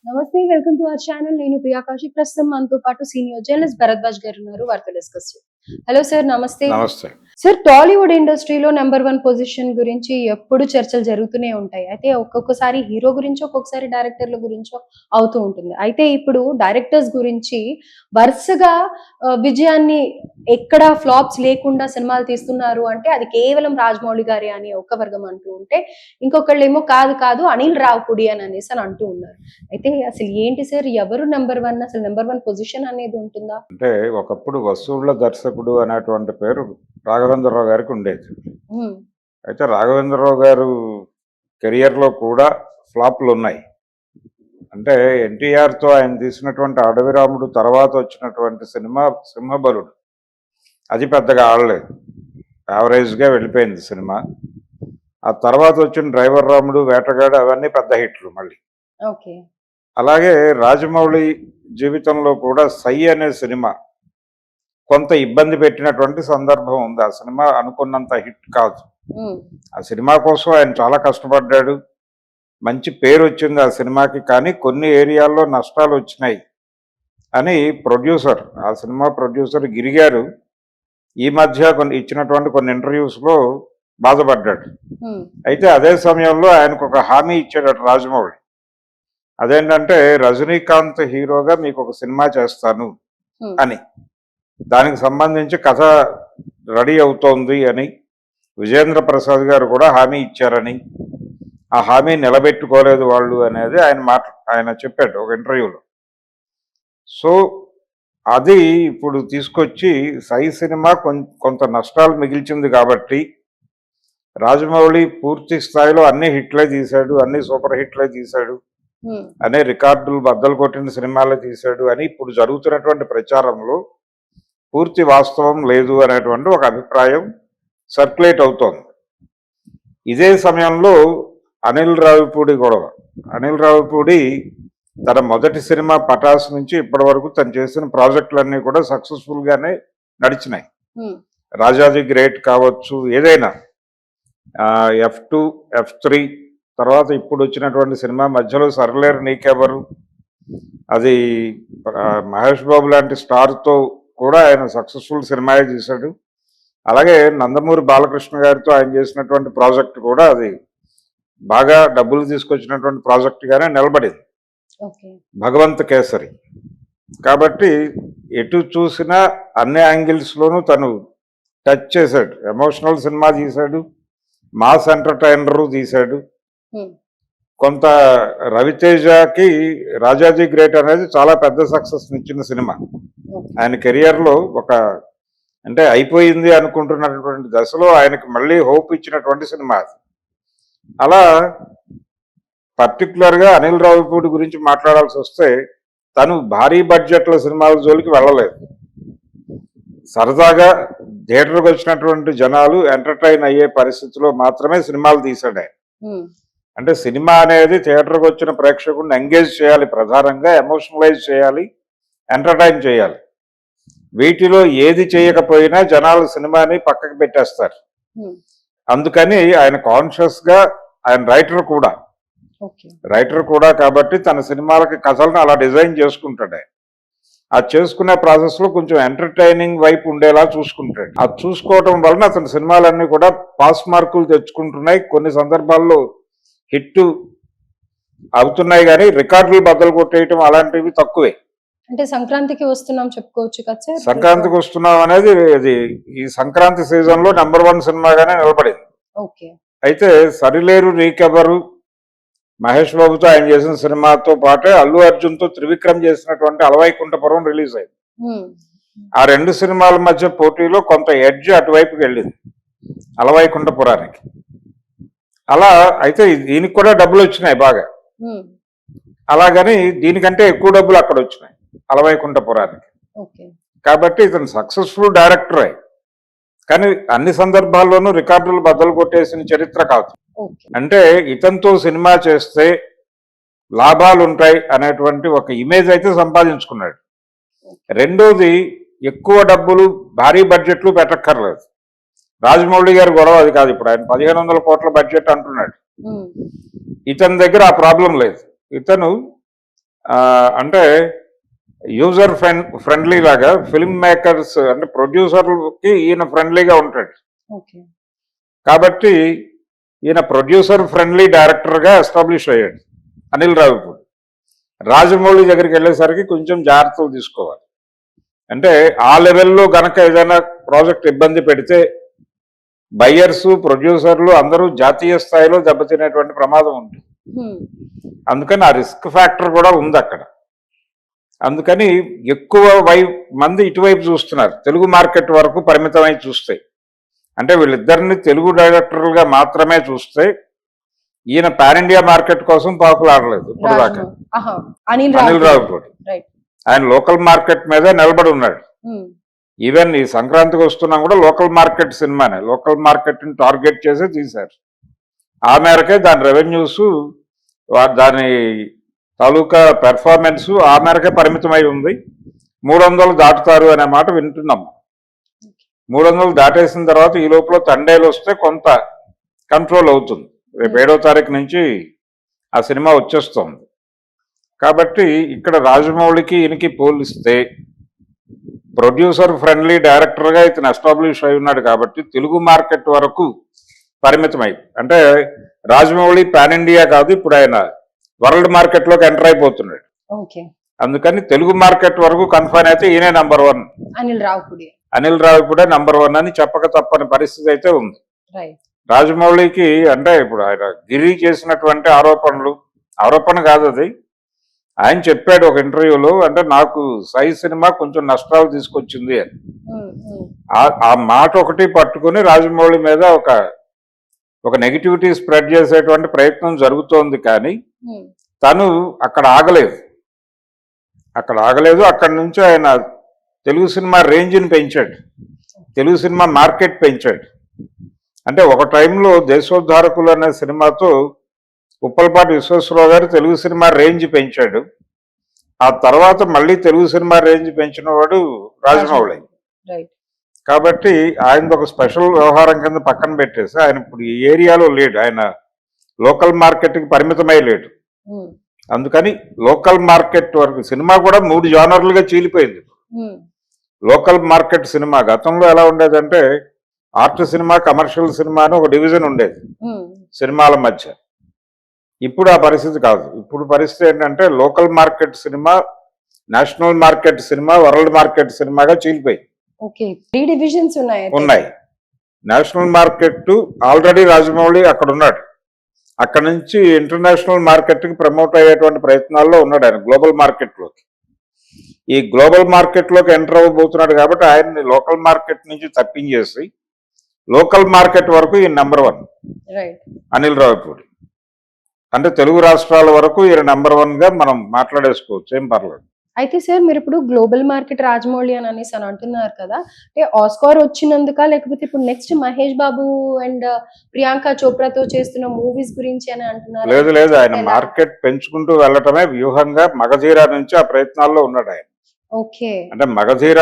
నమస్తే welcome to our channel. నేను ప్రియా కౌశిక్. ప్రస్తుతం మనతో పాటు సీనియర్ జర్నలిస్ట్ భరద్వాజ్ గారు ఉన్నారు. వారితో డిస్కస్ చేద్దాం. హలో సార్, నమస్తే. నమస్తే. సార్, టాలీవుడ్ ఇండస్ట్రీలో నెంబర్ 1 పొజిషన్ గురించి ఎప్పుడు చర్చలు జరుగుతూనే ఉంటాయి. అయితే ఒక్కొక్కసారి హీరో గురించో, ఒక్కొక్కసారి డైరెక్టర్ల గురించో అవుతూ ఉంటుంది. అయితే ఇప్పుడు డైరెక్టర్స్ గురించి వరుసగా విజయాన్ని ఎక్కడ ఫ్లాప్స్ లేకుండా సినిమాలు తీస్తున్నారు అంటే అది కేవలం రాజమౌళి గారే అని ఒక వర్గం అంటూ ఉంటే, ఇంకొకళ్ళేమో కాదు కాదు అనిల్ రావిపూడి అని అనేసి అని అంటూ ఉన్నారు. అయితే అసలు ఏంటి సార్, ఎవరు నెంబర్ 1? అసలు నెంబర్ 1 పొజిషన్ అనేది ఉంటుందా? అంటే ఒకప్పుడు వసూళ్ల దర్శకుడు అనేటువంటి పేరు రాఘవేంద్రరావు గారికి ఉండేది. హ్మ్. అయితే రాఘవేంద్రరావు గారు కెరియర్లో కూడా ఫ్లాప్లు ఉన్నాయి. అంటే ఎన్టీఆర్తో ఆయన తీసినటువంటి అడవిరాముడు తర్వాత వచ్చినటువంటి సినిమా సింహబలుడు అది పెద్దగా ఆడలేదు, యావరేజ్గా వెళ్ళిపోయింది సినిమా. ఆ తర్వాత వచ్చిన డ్రైవర్ రాముడు, వేటగాడు అవన్నీ పెద్ద హిట్లు మళ్ళీ. ఓకే. అలాగే రాజమౌళి జీవితంలో కూడా సై అనే సినిమా కొంత ఇబ్బంది పెట్టినటువంటి సందర్భం ఉంది. ఆ సినిమా అనుకున్నంత హిట్ కాదు. ఆ సినిమా కోసం ఆయన చాలా కష్టపడ్డాడు, మంచి పేరు వచ్చింది ఆ సినిమాకి. కానీ కొన్ని ఏరియాల్లో నష్టాలు వచ్చినాయి అని ప్రొడ్యూసర్, ఆ సినిమా ప్రొడ్యూసర్ గిరి గారు ఈ మధ్య ఇచ్చినటువంటి కొన్ని ఇంటర్వ్యూస్లో బాధపడ్డాడు. అయితే అదే సమయంలో ఆయనకు ఒక హామీ ఇచ్చాడు రాజమౌళి. అదేంటంటే రజనీకాంత్ హీరోగా మీకు ఒక సినిమా చేస్తాను అని, దానికి సంబంధించి కథ రెడీ అవుతోంది అని విజేంద్ర ప్రసాద్ గారు కూడా హామీ ఇచ్చారని, ఆ హామీ నిలబెట్టుకోలేదు వాళ్ళు అనేది ఆయన చెప్పాడు ఒక ఇంటర్వ్యూలో. సో అది ఇప్పుడు తీసుకొచ్చి సై సినిమా కొంత నష్టాలు మిగిల్చింది కాబట్టి రాజమౌళి పూర్తి స్థాయిలో అన్ని హిట్లే తీశాడు, అన్ని సూపర్ హిట్లే తీశాడు, అనే రికార్డులు బద్దలు కొట్టిన సినిమాలే తీశాడు అని ఇప్పుడు జరుగుతున్నటువంటి ప్రచారంలో పూర్తి వాస్తవం లేదు అనేటువంటి ఒక అభిప్రాయం సర్క్యులేట్ అవుతోంది. ఇదే సమయంలో అనిల్ రావిపూడి గొడవ. అనిల్ రావిపూడి తన మొదటి సినిమా పటాస్ నుంచి ఇప్పటి వరకు తను చేసిన ప్రాజెక్టులన్నీ కూడా సక్సెస్ఫుల్గానే నడిచినాయి. రాజాది గ్రేట్ కావచ్చు, ఏదైనా F2, F3 తర్వాత ఇప్పుడు వచ్చినటువంటి సినిమా మధ్యలో సర్లేరు నీకెవరు, అది మహేష్ బాబు లాంటి స్టార్తో కూడా ఆయన సక్సెస్ఫుల్ సినిమా చేశాడు. అలాగే నందమూరి బాలకృష్ణ గారితో ఆయన చేసినటువంటి ప్రాజెక్ట్ కూడా అది బాగా డబ్బులు తీసుకొచ్చినటువంటి ప్రాజెక్ట్గానే నిలబడింది, భగవంత్ కేసరి. కాబట్టి ఎటు చూసినా అన్ని యాంగిల్స్లోనూ తను టచ్ చేశాడు. ఎమోషనల్ సినిమా తీశాడు, మాస్ ఎంటర్టైనరు తీశాడు. కొంత రవితేజకి రాజాజీ గ్రేట్ అనేది చాలా పెద్ద సక్సెస్ ఇచ్చిన సినిమా. ఆయన కెరియర్లో ఒక అంటే అయిపోయింది అనుకుంటున్నటువంటి దశలో ఆయనకి మళ్ళీ హోప్ ఇచ్చినటువంటి సినిమా అది. అలా పర్టికులర్గా అనిల్ రావిపూడి గురించి మాట్లాడాల్సి వస్తే తను భారీ బడ్జెట్ల సినిమాల జోలికి వెళ్ళలేదు. సరదాగా థియేటర్కి వచ్చినటువంటి జనాలు ఎంటర్టైన్ అయ్యే పరిస్థితిలో మాత్రమే సినిమాలు తీశాడు ఆయన. అంటే సినిమా అనేది థియేటర్కి వచ్చిన ప్రేక్షకుడిని ఎంగేజ్ చేయాలి, ప్రధానంగా ఎమోషనలైజ్ చేయాలి, ఎంటర్టైన్ చేయాలి. వీటిలో ఏది చేయకపోయినా జనాలు సినిమాని పక్కకి పెట్టేస్తారు. అందుకని ఆయన కాన్షియస్గా, ఆయన రైటర్ కూడా కాబట్టి తన సినిమాలకి కథలను అలా డిజైన్ చేసుకుంటాడు. ఆయన అది చేసుకునే ప్రాసెస్లో కొంచెం ఎంటర్టైనింగ్ వైపు ఉండేలా చూసుకుంటాడు. అది చూసుకోవటం వలన అతని సినిమాలన్నీ కూడా పాస్ మార్కులు తెచ్చుకుంటున్నాయి, కొన్ని సందర్భాల్లో హిట్ అవుతున్నాయి, కానీ రికార్డులు బద్దలు కొట్టేయటం అలాంటివి తక్కువే. అంటే సంక్రాంతికి వస్తున్నాం చెప్పుకోవచ్చు కదా సార్. సంక్రాంతికి వస్తున్నాం అనేది అది ఈ సంక్రాంతి సీజన్ లో నెంబర్ 1 సినిమాగానే నిలబడింది. అయితే సరిలేరు నీకెవరు మహేష్ బాబుతో ఆయన చేసిన సినిమాతో పాటే అల్లు అర్జున్ తో త్రివిక్రమ్ చేసినటువంటి అలవైకుంఠపురం రిలీజ్ అయింది. ఆ రెండు సినిమాల మధ్య పోటీలో కొంత ఎడ్జ్ అటువైపుకి వెళ్ళింది, అలవైకుంఠపురానికి. అలా అయితే దీనికి కూడా డబ్బులు వచ్చినాయి బాగా, అలాగని దీనికంటే ఎక్కువ డబ్బులు అక్కడ వచ్చినాయి అలవైకుంఠపురానికి. కాబట్టి ఇతను సక్సెస్ఫుల్ డైరెక్టరే, కానీ అన్ని సందర్భాల్లోనూ రికార్డులు బద్దలు కొట్టేసిన చరిత్ర కాదు. అంటే ఇతనితో సినిమా చేస్తే లాభాలు ఉంటాయి అనేటువంటి ఒక ఇమేజ్ అయితే సంపాదించుకున్నాడు. రెండోది, ఎక్కువ డబ్బులు భారీ బడ్జెట్లు పెట్టక్కర్లేదు. రాజమౌళి గారి గొడవ అది కాదు. ఇప్పుడు ఆయన 1500 కోట్ల బడ్జెట్ అంటున్నాడు, ఇతని దగ్గర ఆ ప్రాబ్లం లేదు. ఇతను అంటే యూజర్ ఫ్రెండ్లీ లాగా ఫిల్మ్ మేకర్స్ అంటే ప్రొడ్యూసర్కి ఈయన ఫ్రెండ్లీగా ఉంటాడు. ఓకే. కాబట్టి ఈయన ప్రొడ్యూసర్ ఫ్రెండ్లీ డైరెక్టర్గా ఎస్టాబ్లిష్ అయ్యాడు అనిల్ రావిపూడి. రాజమౌళి దగ్గరికి వెళ్ళేసరికి కొంచెం జాగ్రత్తలు తీసుకోవాలి. అంటే ఆ లెవెల్లో గనక ఏదైనా ప్రాజెక్ట్ ఇబ్బంది పెడితే బయ్యర్స్ ప్రొడ్యూసర్లు అందరూ జాతీయ స్థాయిలో దెబ్బతినేటువంటి ప్రమాదం ఉంది. అందుకని ఆ రిస్క్ ఫ్యాక్టర్ కూడా ఉంది అక్కడ. అందుకని ఎక్కువ మంది ఇటువైపు చూస్తున్నారు, తెలుగు మార్కెట్ వరకు పరిమితమై చూస్తే. అంటే వీళ్ళిద్దరిని తెలుగు డైరెక్టర్లుగా మాత్రమే చూస్తే ఈయన పాన్ ఇండియా మార్కెట్ కోసం పాకులాడలేదు ఇప్పుడు దాకా. అనిల్ రావిపూడి ఆయన లోకల్ మార్కెట్ మీద నిలబడి ఉన్నాడు. ఈవెన్ ఈ సంక్రాంతికి వస్తున్నా కూడా లోకల్ మార్కెట్ సినిమానే, లోకల్ మార్కెట్ ని టార్గెట్ చేసి తీశారు. ఆ మేరకే దాని రెవెన్యూస్, దాని తాలూకా పెర్ఫార్మెన్స్ ఆ మేరకే పరిమితమై ఉంది. 300 దాటుతారు అనే మాట వింటున్నాము. 300 దాటేసిన తర్వాత ఈ లోపల తండేలు వస్తే కొంత కంట్రోల్ అవుతుంది. రేపు 7వ తారీఖు నుంచి ఆ సినిమా వచ్చేస్తుంది. కాబట్టి ఇక్కడ రాజమౌళికి ఈయనకి పోలిస్తే ప్రొడ్యూసర్ ఫ్రెండ్లీ డైరెక్టర్గా ఇతను ఎస్టాబ్లిష్ అయి ఉన్నాడు. కాబట్టి తెలుగు మార్కెట్ వరకు పరిమితమై, అంటే రాజమౌళి పాన్ ఇండియా కాదు, ఇప్పుడు ఆయన వరల్డ్ మార్కెట్లోకి ఎంటర్ అయిపోతున్నాడు. అందుకని తెలుగు మార్కెట్ వరకు కన్ఫైన్ అయితే ఈయనే నంబర్ 1, అనిల్ రావిపూడే నంబర్ 1 అని చెప్పక తప్పని పరిస్థితి అయితే ఉంది. రాజమౌళికి అంటే ఇప్పుడు ఆయన గిరి చేసినటువంటి ఆరోపణ కాదు అది, ఆయన చెప్పాడు ఒక ఇంటర్వ్యూలో, అంటే నాకు సై సినిమా కొంచెం నష్టాలు తీసుకొచ్చింది అని. ఆ మాట ఒకటి పట్టుకుని రాజమౌళి మీద ఒక నెగిటివిటీ స్ప్రెడ్ చేసేటువంటి ప్రయత్నం జరుగుతోంది. కానీ తను అక్కడ ఆగలేదు. అక్కడి నుంచి ఆయన తెలుగు సినిమా రేంజ్ని పెంచాడు, తెలుగు సినిమా మార్కెట్ పెంచాడు. అంటే ఒక టైంలో దేశోద్ధారకులు అనే సినిమాతో ఉప్పలపాటి విశ్వేశ్వరరావు గారు తెలుగు సినిమా రేంజ్ పెంచాడు. ఆ తర్వాత మళ్ళీ తెలుగు సినిమా రేంజ్ పెంచిన వాడు రాజమౌళి. కాబట్టి ఆయన ఒక స్పెషల్ వ్యవహారం కింద పక్కన పెట్టేసి ఆయన ఇప్పుడు ఈ ఏరియాలో లేడు, ఆయన లోకల్ మార్కెట్కి పరిమితమై లేడు. అందుకని లోకల్ మార్కెట్ వరకు సినిమా కూడా 3 జానర్లుగా చీలిపోయింది. లోకల్ మార్కెట్ సినిమా గతంలో ఎలా ఉండేదంటే ఆర్ట్ సినిమా, కమర్షియల్ సినిమా అని ఒక డివిజన్ ఉండేది సినిమాల మధ్య. ఇప్పుడు ఆ పరిస్థితి కాదు. ఇప్పుడు పరిస్థితి ఏంటంటే local market cinema, national market cinema, world market సినిమాగా చీలిపోయింది. ఉన్నాయి. నేషనల్ మార్కెట్ ఆల్రెడీ రాజమౌళి అక్కడ ఉన్నాడు. అక్కడ నుంచి ఇంటర్నేషనల్ మార్కెట్కి ప్రమోట్ అయ్యేటువంటి ప్రయత్నాల్లో ఉన్నాడు ఆయన గ్లోబల్ మార్కెట్లోకి. ఈ గ్లోబల్ మార్కెట్లోకి ఎంటర్ అవ్వబోతున్నాడు. కాబట్టి ఆయన్ని లోకల్ మార్కెట్ నుంచి తప్పించేసి లోకల్ మార్కెట్ వరకు ఈ నంబర్ 1 అనిల్ రావిపూడి. అంటే తెలుగు రాష్ట్రాల వరకు ఈయన నంబర్ 1గా మనం మాట్లాడేసుకోవచ్చు, ఏం పర్లేదు. అయితే సార్ మీరు ఇప్పుడు గ్లోబల్ మార్కెట్ రాజమౌళి అని అనేసి అని అంటున్నారు కదా, అంటే ఆస్కార్ వచ్చినందుక, లేకపోతే ఇప్పుడు నెక్స్ట్ మహేష్ బాబు అండ్ ప్రియాంక చోప్రాతో చేస్తున్న మూవీస్ గురించి అని అంటున్నారు? లేదు, ఆయన మార్కెట్ పెంచుకుంటూ వెళ్ళటమే వ్యూహంగా మగధీర నుంచి ఆ ప్రయత్నాల్లో ఉన్నాడు ఆయన. అంటే మగధీర